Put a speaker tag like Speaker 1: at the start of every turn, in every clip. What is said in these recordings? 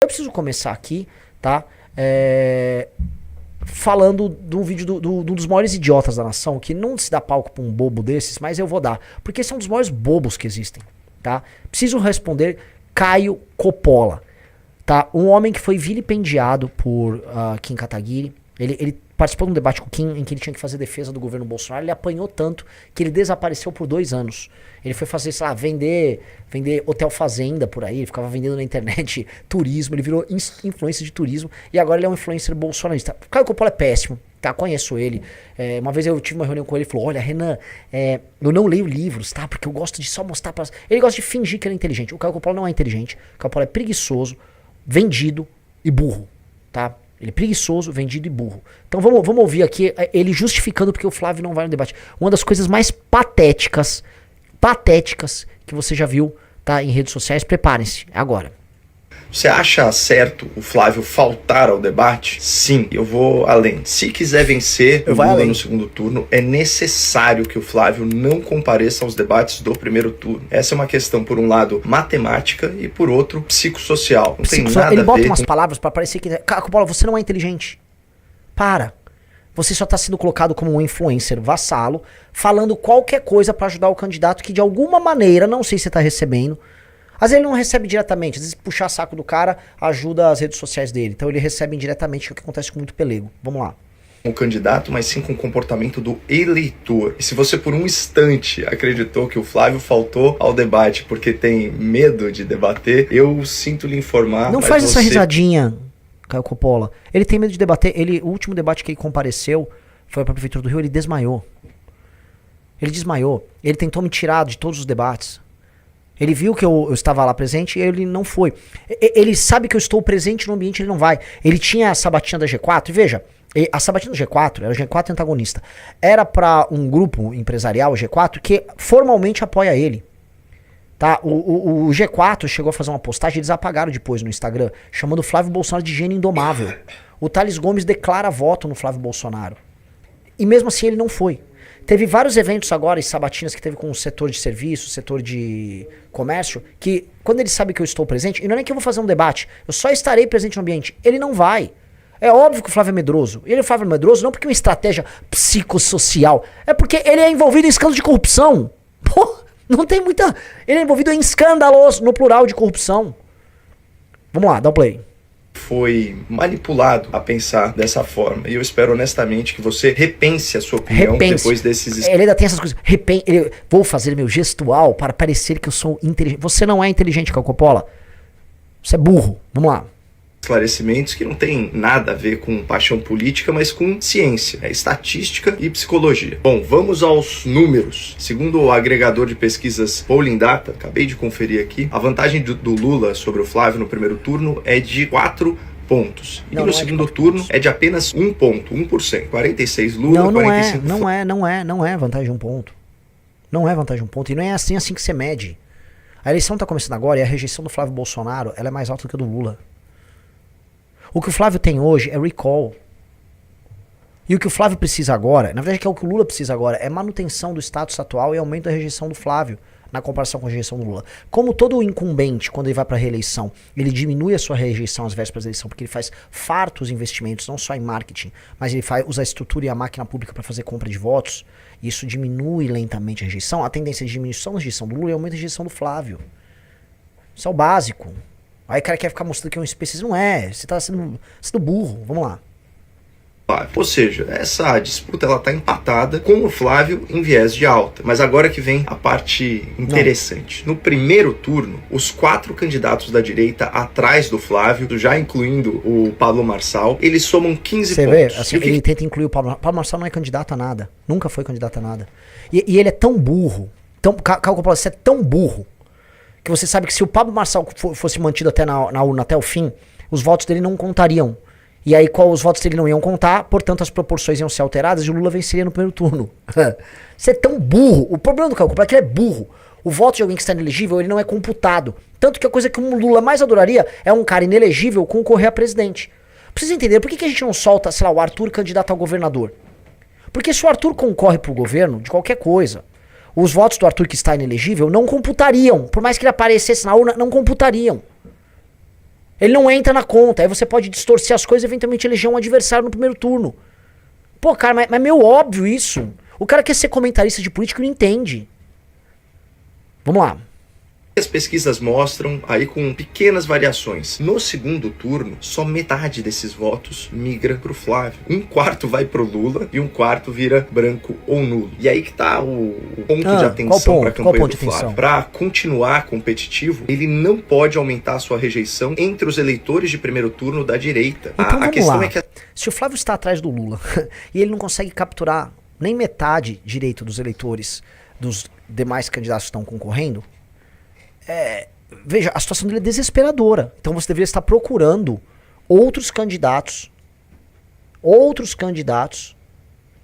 Speaker 1: Eu preciso começar aqui, tá? Falando de um vídeo de um dos maiores idiotas da nação, que não se dá palco pra um bobo desses, mas eu vou dar. Porque esse é um dos maiores bobos que existem, tá? Preciso responder Caio Coppola, tá? Um homem que foi vilipendiado por Kim Kataguiri. Ele participou de um debate com o Kim em que ele tinha que fazer defesa do governo Bolsonaro. Ele apanhou tanto que ele desapareceu por 2 anos. Ele foi fazer, sei lá, vender hotel fazenda por aí. Ele ficava vendendo na internet turismo. Ele virou influencer de turismo. E agora ele é um influencer bolsonarista. O Caio Coppola é péssimo, tá? Conheço ele. Uma vez eu tive uma reunião com ele e falou: olha, Renan, eu não leio livros, tá? Porque eu gosto de só mostrar pra... Ele gosta de fingir que ele é inteligente. O Caio Coppola não é inteligente. O Caio Coppola é preguiçoso, vendido e burro, tá? Ele é preguiçoso, vendido e burro. Então vamos ouvir aqui ele justificando porque o Flávio não vai no debate. Uma das coisas mais patéticas que você já viu, tá, em redes sociais. Preparem-se, agora.
Speaker 2: Você acha certo o Flávio faltar ao debate? Sim, eu vou além. Se quiser vencer o Lula no segundo turno, é necessário que o Flávio não compareça aos debates do primeiro turno. Essa é uma questão, por um lado, matemática e, por outro, psicossocial. Não tem nada a ver.
Speaker 1: Ele bota umas palavras pra parecer que... Coppola, você não é inteligente. Para. Você só tá sendo colocado como um influencer vassalo, falando qualquer coisa pra ajudar o candidato que, de alguma maneira, não sei se você tá recebendo... Às vezes ele não recebe diretamente, às vezes puxar saco do cara ajuda as redes sociais dele. Então ele recebe indiretamente, que é o que acontece com muito pelego. Vamos lá.
Speaker 2: O candidato, mas sim com o comportamento do eleitor. E se você por um instante acreditou que o Flávio faltou ao debate porque tem medo de debater, eu sinto lhe informar...
Speaker 1: Não faz essa risadinha, Caio Coppola. Ele tem medo de debater. O último debate que ele compareceu foi pra Prefeitura do Rio, ele desmaiou. Ele desmaiou. Ele tentou me tirar de todos os debates. Ele viu que eu estava lá presente e ele não foi. Ele sabe que eu estou presente no ambiente, ele não vai. Ele tinha a sabatina da G4, e veja, a sabatina do G4, era o G4 antagonista, era para um grupo empresarial, o G4, que formalmente apoia ele. Tá? O G4 chegou a fazer uma postagem, eles apagaram depois no Instagram, chamando o Flávio Bolsonaro de gênio indomável. O Thales Gomes declara voto no Flávio Bolsonaro. E mesmo assim ele não foi. Teve vários eventos agora e sabatinas que teve com o setor de serviço, setor de comércio, que quando ele sabe que eu estou presente, e não é nem que eu vou fazer um debate, eu só estarei presente no ambiente, ele não vai. É óbvio que o Flávio é medroso. Ele é Flávio medroso não porque é uma estratégia psicossocial, é porque ele é envolvido em escândalo de corrupção. Pô, não tem muita... Ele é envolvido em escândalos, no plural, de corrupção. Vamos lá, dá o play.
Speaker 2: Foi manipulado a pensar dessa forma. E eu espero honestamente que você repense a sua opinião depois desses...
Speaker 1: Ele ainda tem essas coisas. Vou fazer meu gestual para parecer que eu sou inteligente. Você não é inteligente, Caio Coppola. Você é burro. Vamos lá.
Speaker 2: Esclarecimentos que não tem nada a ver com paixão política, mas com ciência, estatística e psicologia. Bom, vamos aos números. Segundo o agregador de pesquisas Polling Data, acabei de conferir aqui, a vantagem do Lula sobre o Flávio no primeiro turno é de 4 pontos. E no segundo turno é de apenas 1 ponto, 1%. 46 Lula, 45...
Speaker 1: Não é vantagem de 1 ponto. Não é vantagem de 1 ponto. E não é assim que você mede. A eleição tá começando agora e a rejeição do Flávio Bolsonaro ela é mais alta do que a do Lula. O que o Flávio tem hoje é recall. E o que o Flávio precisa agora, na verdade que é o que o Lula precisa agora, é manutenção do status atual e aumento da rejeição do Flávio, na comparação com a rejeição do Lula. Como todo incumbente, quando ele vai para a reeleição, ele diminui a sua rejeição às vésperas da eleição, porque ele faz fartos investimentos, não só em marketing, mas ele usa a estrutura e a máquina pública para fazer compra de votos, e isso diminui lentamente a rejeição. A tendência de diminuição da rejeição do Lula é aumento da rejeição do Flávio. Isso é o básico. Aí o cara quer ficar mostrando que é um especialista. Não é, você tá sendo burro. Vamos lá.
Speaker 2: Ou seja, essa disputa ela tá empatada com o Flávio em viés de alta. Mas agora que vem a parte interessante. No primeiro turno, os 4 candidatos da direita atrás do Flávio, já incluindo o Pablo Marçal, eles somam 15 pontos.
Speaker 1: Você vê? Assim, ele tenta incluir o Pablo Marçal. O Pablo Marçal não é candidato a nada. Nunca foi candidato a nada. E ele é tão burro. Caio Coppola, você é tão burro que você sabe que se o Pablo Marçal fosse mantido até na urna até o fim, os votos dele não contariam. E aí, os votos dele não iam contar, portanto as proporções iam ser alteradas e o Lula venceria no primeiro turno. Você é tão burro. O problema do Caio Coppola é que ele é burro. O voto de alguém que está inelegível, ele não é computado. Tanto que a coisa que o Lula mais adoraria é um cara inelegível concorrer a presidente. Precisa entender, por que a gente não solta, sei lá, o Arthur candidato a governador? Porque se o Arthur concorre pro governo, de qualquer coisa, os votos do Arthur que está inelegível não computariam. Por mais que ele aparecesse na urna, não computariam. Ele não entra na conta. Aí você pode distorcer as coisas e eventualmente eleger um adversário no primeiro turno. Pô, cara, mas é meio óbvio isso. O cara quer ser comentarista de política e não entende. Vamos lá.
Speaker 2: As pesquisas mostram, aí com pequenas variações, no segundo turno, só metade desses votos migra pro Flávio. 1/4 vai pro Lula e 1/4 vira branco ou nulo. E aí que tá o ponto de atenção para a campanha do Flávio. Para continuar competitivo, ele não pode aumentar a sua rejeição entre os eleitores de primeiro turno da direita.
Speaker 1: Então
Speaker 2: a questão é que...
Speaker 1: Se o Flávio está atrás do Lula e ele não consegue capturar nem metade direito dos eleitores dos demais candidatos que estão concorrendo, veja, a situação dele é desesperadora. Então você deveria estar procurando outros candidatos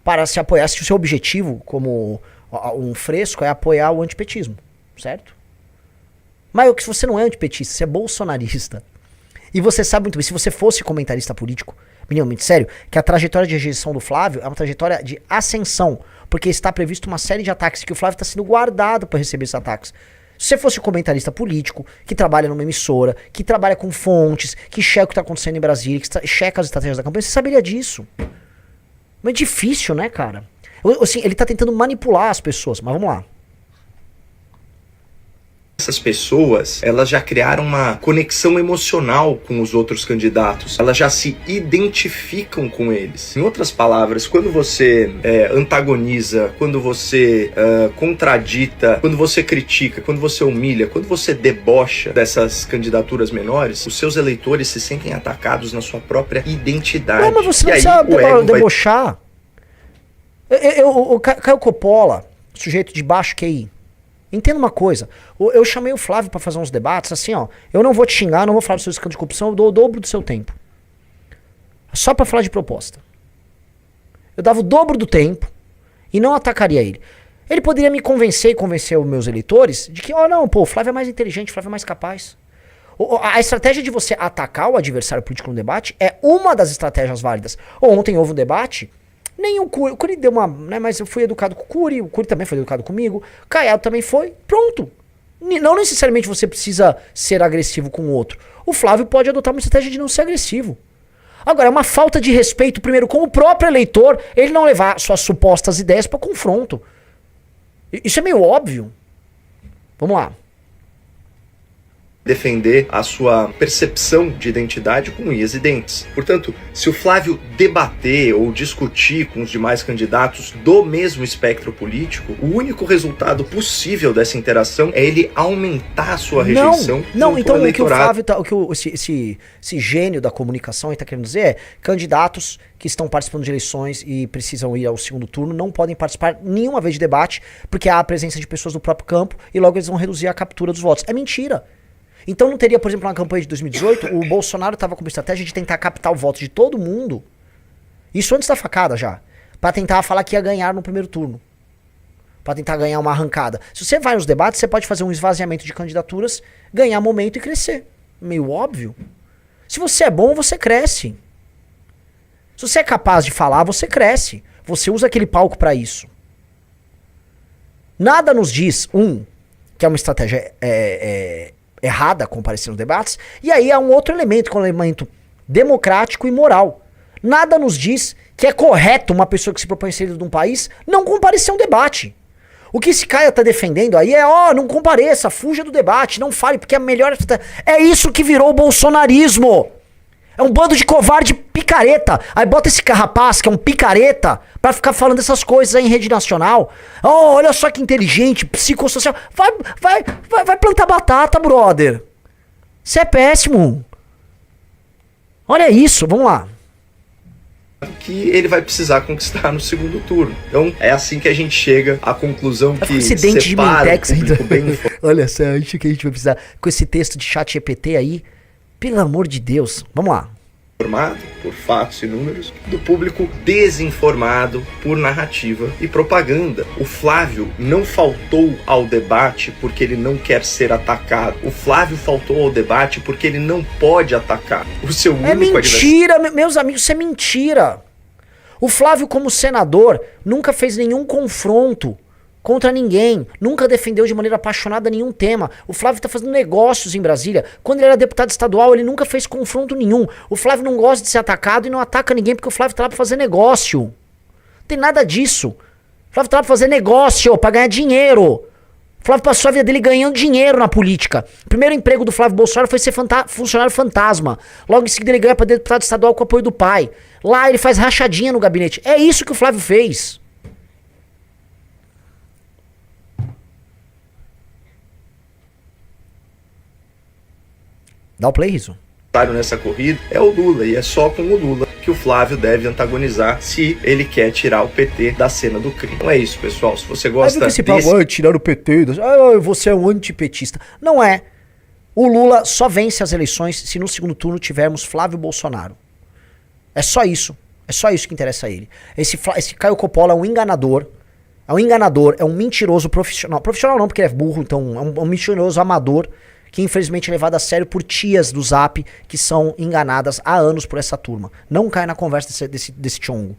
Speaker 1: para se apoiar, se o seu objetivo, como um fresco, é apoiar o antipetismo, certo? Mas se você não é antipetista, você é bolsonarista, e você sabe muito bem, se você fosse comentarista político, minimamente sério, que a trajetória de rejeição do Flávio é uma trajetória de ascensão, porque está previsto uma série de ataques, que o Flávio está sendo guardado para receber esses ataques. Se você fosse um comentarista político, que trabalha numa emissora, que trabalha com fontes, que checa o que está acontecendo em Brasília, que checa as estratégias da campanha, você saberia disso. Mas é difícil, né, cara? Assim, ele está tentando manipular as pessoas, mas vamos lá.
Speaker 2: Essas pessoas, elas já criaram uma conexão emocional com os outros candidatos. Elas já se identificam com eles. Em outras palavras, quando você antagoniza, quando você contradita, quando você critica, quando você humilha, quando você debocha dessas candidaturas menores, os seus eleitores se sentem atacados na sua própria identidade.
Speaker 1: Não, mas você não precisa debochar. O Caio Coppola, sujeito de baixo QI, entenda uma coisa, eu chamei o Flávio pra fazer uns debates, assim, ó, eu não vou te xingar, não vou falar do seu escândalo de corrupção, eu dou o dobro do seu tempo. Só pra falar de proposta. Eu dava o dobro do tempo e não atacaria ele. Ele poderia me convencer e convencer os meus eleitores de que, não, pô, o Flávio é mais inteligente, o Flávio é mais capaz. A estratégia de você atacar o adversário político no debate é uma das estratégias válidas. Ontem houve um debate. Nem o Cury deu uma... Né, mas eu fui educado com o Cury também foi educado comigo, o Caiado também foi, pronto. Não necessariamente você precisa ser agressivo com o outro. O Flávio pode adotar uma estratégia de não ser agressivo. Agora, é uma falta de respeito, primeiro, com o próprio eleitor, ele não levar suas supostas ideias para confronto. Isso é meio óbvio. Vamos lá.
Speaker 2: Defender a sua percepção de identidade com unhas e dentes. Portanto, se o Flávio debater ou discutir com os demais candidatos do mesmo espectro político, o único resultado possível dessa interação é ele aumentar a sua rejeição.
Speaker 1: Não, então o que o Flávio tá, esse gênio da comunicação está querendo dizer é: candidatos que estão participando de eleições e precisam ir ao segundo turno não podem participar nenhuma vez de debate, porque há a presença de pessoas do próprio campo e logo eles vão reduzir a captura dos votos. É mentira. Então não teria, por exemplo, na campanha de 2018, o Bolsonaro estava com uma estratégia de tentar captar o voto de todo mundo, isso antes da facada já, para tentar falar que ia ganhar no primeiro turno, para tentar ganhar uma arrancada. Se você vai nos debates, você pode fazer um esvaziamento de candidaturas, ganhar momento e crescer. Meio óbvio. Se você é bom, você cresce. Se você é capaz de falar, você cresce. Você usa aquele palco para isso. Nada nos diz, que é uma estratégia errada comparecer nos debates, e aí há um outro elemento, que é um elemento democrático e moral. Nada nos diz que é correto uma pessoa que se propõe a ser líder de um país não comparecer a um debate. O que esse cara tá defendendo aí é, não compareça, fuja do debate, não fale, porque a melhor... É isso que virou o bolsonarismo. É um bando de covarde picareta. Aí bota esse rapaz, que é um picareta, pra ficar falando essas coisas aí em rede nacional. Olha só que inteligente, psicossocial. Vai plantar batata, brother. Você é péssimo. Olha isso, vamos lá.
Speaker 2: Que ele vai precisar conquistar no segundo turno. Então é assim que a gente chega à conclusão que
Speaker 1: esse dente de Mentex ainda.
Speaker 2: Bem...
Speaker 1: Olha só, acho que a gente vai precisar com esse texto de ChatGPT aí. Pelo amor de Deus, vamos lá.
Speaker 2: Informado por fatos e números, do público desinformado por narrativa e propaganda. O Flávio não faltou ao debate porque ele não quer ser atacado. O Flávio faltou ao debate porque ele não pode atacar. O seu único
Speaker 1: mentira, meus amigos, isso é mentira. O Flávio, como senador, nunca fez nenhum confronto Contra ninguém. Nunca defendeu de maneira apaixonada nenhum tema. O Flávio tá fazendo negócios em Brasília. Quando ele era deputado estadual, ele nunca fez confronto nenhum. O Flávio não gosta de ser atacado e não ataca ninguém porque o Flávio tá lá pra fazer negócio. Não tem nada disso. O Flávio tá lá pra fazer negócio, pra ganhar dinheiro. O Flávio passou a vida dele ganhando dinheiro na política. O primeiro emprego do Flávio Bolsonaro foi ser funcionário fantasma. Logo em seguida ele ganha pra deputado estadual com o apoio do pai. Lá ele faz rachadinha no gabinete. É isso que o Flávio fez. Dá o play, Rizzo.
Speaker 2: Nessa corrida é o Lula, e é só com o Lula que o Flávio deve antagonizar se ele quer tirar o PT da cena do crime. Não é isso, pessoal. Se você gosta
Speaker 1: desse... tirar o PT, você é um antipetista. Não é. O Lula só vence as eleições se no segundo turno tivermos Flávio Bolsonaro. É só isso. É só isso que interessa a ele. Esse Caio Coppola é um enganador. É um enganador, é um mentiroso profissional. Profissional não, porque ele é burro, então é um mentiroso amador que infelizmente é levado a sério por tias do Zap que são enganadas há anos por essa turma. Não cai na conversa desse tchongo.